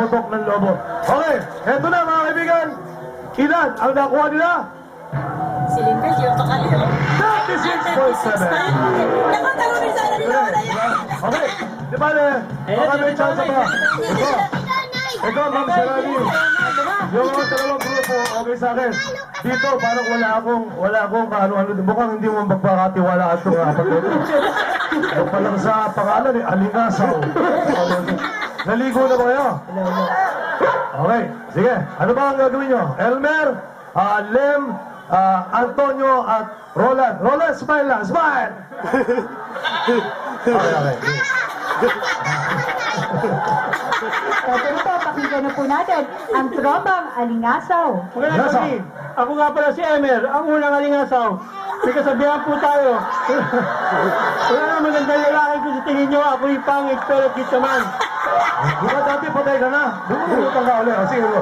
putok ng lobo. Okay, eto na mga kaibigan. Ilan ang nakuha nila? Si Limbert, yung pakaliw. 36.7. Nakatagawin sana nila wala yan. Okay, di ba baka may chance pa. Ito, Ma'am Sharani. Yung mga dalawang grupo, okay sa akin. Dito, parang wala akong kaano-ano. Mukhang hindi mo magpakatiwalaan itong apat dito. Yung palang sa pangalan, Alingasaw. Naligo na ba kayo? Okay, sige. Ano ba ang gagawin nyo? Elmer, Lem, Antonio, at Roland. Roland, smile lang. Smile! Okay. Pero po, pakinggan na po natin ang tropang Alingasaw. Magandang gabi. Ako nga pala si Emer, ang unang Alingasaw. May kasabihan po tayo. Wala na magandang lalaki kung sa tingin nyo, ako yung pangit, pero kita man. Di ba dati patay ka na? Bumulutang ka ulit. Sige mo.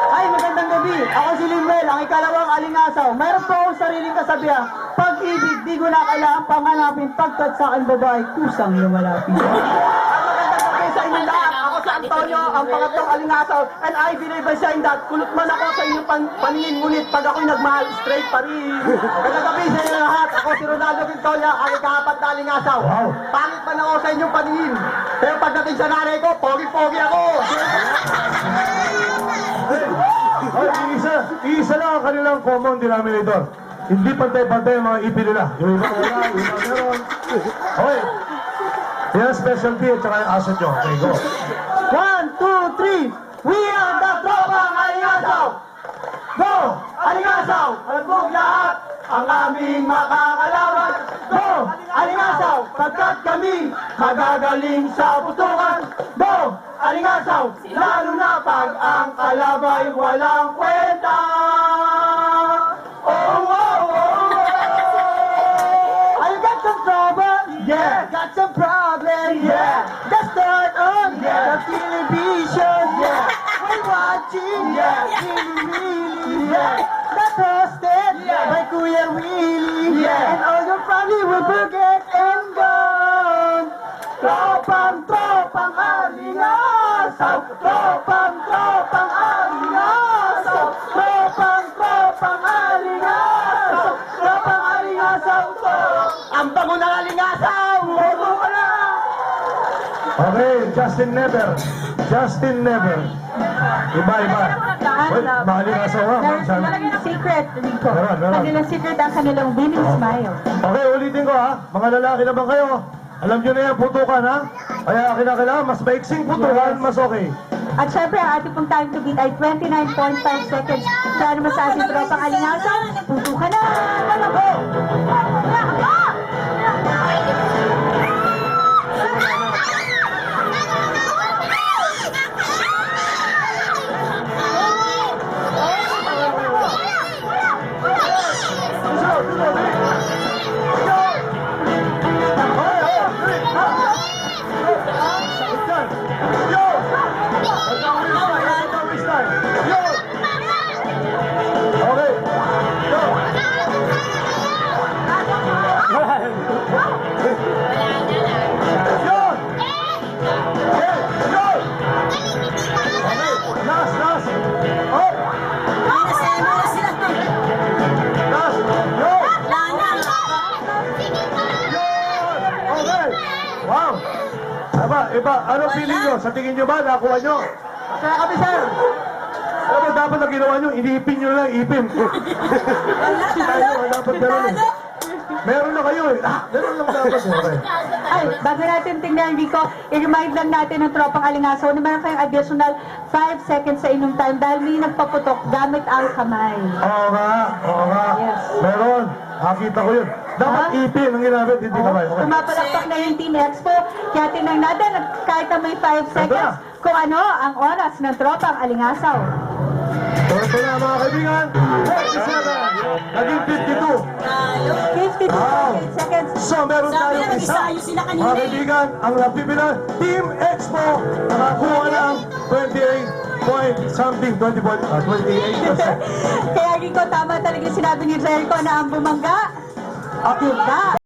Ay, magandang gabi. Ako si Limbel, ang ikalawang Alingasaw. Mayroon po akong sariling kasabihan. Pag-ibig, di ko na kailangan panganapin, pagkat sa akin babae, kusang lumalapit. Ang magandang gabi sa inyong lahat. Ako si Antonio, ang pangatlong Alingasaw. And I believe I saying that, kulot man ako sa inyong paningin, ngunit pag ako'y nagmahal, straight pa rin. Magandang gabi sa inyong lahat. Ako si Ronaldo Quintolla, ang ikapat na Alingasaw. Wow. Pangit man ako sa inyong paningin. Pero pagdating sa nanay ko, pogi-pogi ako. Ay, isa lang ang kanilang common denominator. Hindi pantay-pantay ang mga ipin nila. Yung iba wala, yung iba meron. Okay. Yan ang specialty at saka yung asset nyo. Okay, go. 1, 2, 3. We are the Tropang Alingasaw. Go! Alingasaw! Alagog lahat ang aming makakalaban. Go! Alingasaw! Pagkat kami magagaling sa putukan. Go! Alingasaw! Lalo na pag ang kalabay walang kwenta. Oh, oh, oh, oh. I got some trouble, yeah. Got some problem, yeah. The start on, yeah. The television, yeah. We're watching, yeah. Really, yeah. The toasted, yeah. By Kuya Willie, yeah. And all your family will forget and gone. Tropang Alingasaw. Tropang Alingasaw. Tropang Alingasaw. Tropang Alingasaw to. Ang bango ng Alingasaw. Bobo ka na. Okay, Justin Never. Iba. Wait, mahaling asawa. Talagang secret dito. Meron. Kanilang secret ang kanilang winning smile. Okay, ulitin ko ha. Mga lalaki naman kayo. Alam nyo na yan, putukan ha. Kaya kailangan mas maiksing putukan, mas okay. At syempre, ang ating pong time to beat ay 29.5 seconds. Kaya naman sa ating tropang Alingasaw, putukan na! Go! Iba, anong feeling nyo? Sa tingin nyo ba, nakuha nyo? Masaya kami, sir. Alam mo, dapat na ginawa nyo, inipin nyo lang, ipin. Dapat gano'n eh. Meron na kayo eh. Gano'n lang dapat eh. Ay, bago natin tingnan, Rico, i-remind lang natin ng tropang Alingasaw na meron kayong additional 5 seconds sa inyong time dahil may nagpaputok gamit ang kamay. Oo nga. Yes. Meron. Nakita ko yun. Dapat ipin ang ginamit, hindi kamay. Okay. Tumapalakpak na yung Team Expo, kaya tingnan natin at kahit na may 5 seconds kung ano ang oras ng tropang Alingasaw. So ito na mga kaibigan. 47. Naging 52. 52 seconds. So meron Sabi tayong na isa. mag-isayo sila kanina Mga eh. kaibigan, ang napipilan, Team Expo, nakakuha ng 28 point something, 28%. Kaya Rico, tama talaga yung sinabi ni Jericho na ang bumangga, yun na.